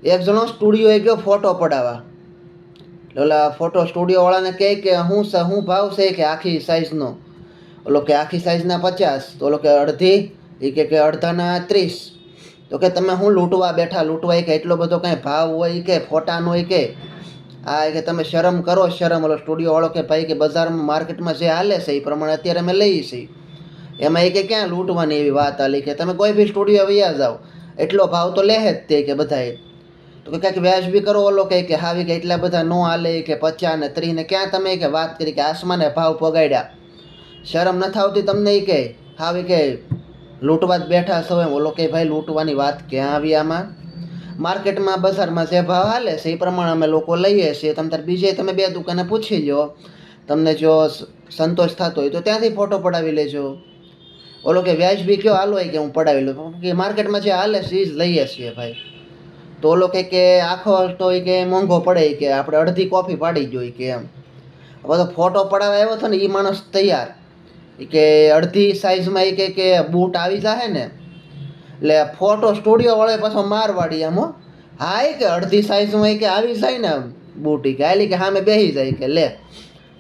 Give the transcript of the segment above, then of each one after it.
એક જણો સ્ટુડિયોએ ગયો ફોટો પડાવવા. ઓલા ફોટો સ્ટુડિયોવાળાને કહે કે શું ભાવ છે કે આખી સાઇઝનો? ઓલો કે આખી સાઇઝના 50. તો ઓલો કે અડધી? એ કે અડધાના 30. તો કે તમે શું લૂંટવા બેઠા? લૂંટવા કે એટલો બધો કાંઈ ભાવ હોય કે ફોટાનો હોય કે આ કે તમે શરમ કરો, શરમ. ઓલો સ્ટુડિયોવાળો કે ભાઈ કે બજારમાં માર્કેટમાં જે હાલે છે એ પ્રમાણે અત્યારે અમે લઈએ છીએ, એમાં એ કે ક્યાં લૂંટવાની એવી વાત હાલી કે તમે કોઈ બી સ્ટુડિયો વયા જાઓ એટલો ભાવ તો લે જ તે કે બધાએ. તો કે કાંઈક વ્યાજબી કરો. ઓલો કે હાવી કે એટલા બધા નો હાલે કે 50 ને 30 ને ક્યાં તમે કે વાત કરી કે આસમાને ભાવ પગાડ્યા? શરમ નથી આવતી તમને? એ કે હાવી કે લૂંટવા જ બેઠા છો એમ. ઓલો કે ભાઈ લૂંટવાની વાત ક્યાં આવી આમાં? માર્કેટમાં બજારમાં જે ભાવ હાલે છે એ પ્રમાણે અમે લોકો લઈએ છીએ. તમે તાર બીજે તમે 2 દુકાને પૂછી લો, તમને જો સંતોષ થતો હોય તો ત્યાંથી ફોટો પડાવી લેજો. ઓલો કે વ્યાજબી કયો હાલો કે હું પડાવી લઉં કે માર્કેટમાં જે હાલે છે એ જ લઈએ છીએ ભાઈ. તો ઓલો કે આખો તો કે મોંઘો પડે કે આપણે અડધી કોફી પાડી જોઈએ કે એમ. બધો ફોટો પડાવવા આવ્યો હતો ને એ માણસ તૈયાર કે અડધી સાઈઝમાં એ કે બૂટ આવી જાય ને, એટલે ફોટો સ્ટુડિયો વાળો પાછો મારવાડી આમ. હા એ કે અડધી સાઈઝમાં કે આવી જાય ને બૂટ કે હાલી કે સામે બેસી જાય કે લે.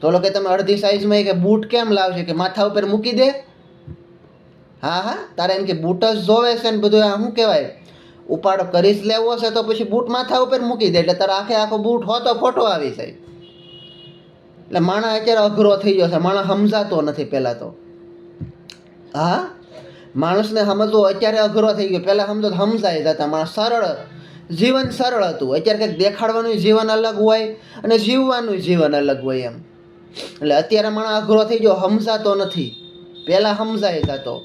તો ઓલો કે તમે અડધી સાઈઝમાં કે બૂટ કેમ લાવશે કે માથા ઉપર મૂકી દે? હા તારે એમ કે બૂટ જ જોવે છે ને બધું. આ શું કહેવાય, ઉપાડો કરી જ લેવો છે તો પછી બૂટ માથા ઉપર મૂકી દે એટલે તારે આખો બૂટ હોતો ફોટો આવી જાય. એટલે માણસ અત્યારે અઘરો થઈ ગયો છે, માણસ સમજાતો નથી પહેલાં તો. હા, માણસને સમજવો અત્યારે અઘરો થઈ ગયો. પહેલાં સમજો સમજાય જતા માણસ. સરળ જીવન સરળ હતું. અત્યારે કંઈક દેખાડવાનું જીવન અલગ હોય અને જીવવાનું જીવન અલગ હોય એમ. એટલે અત્યારે માણસ અઘરો થઈ ગયો, સમજાતો નથી. પહેલાં સમજાય જતો.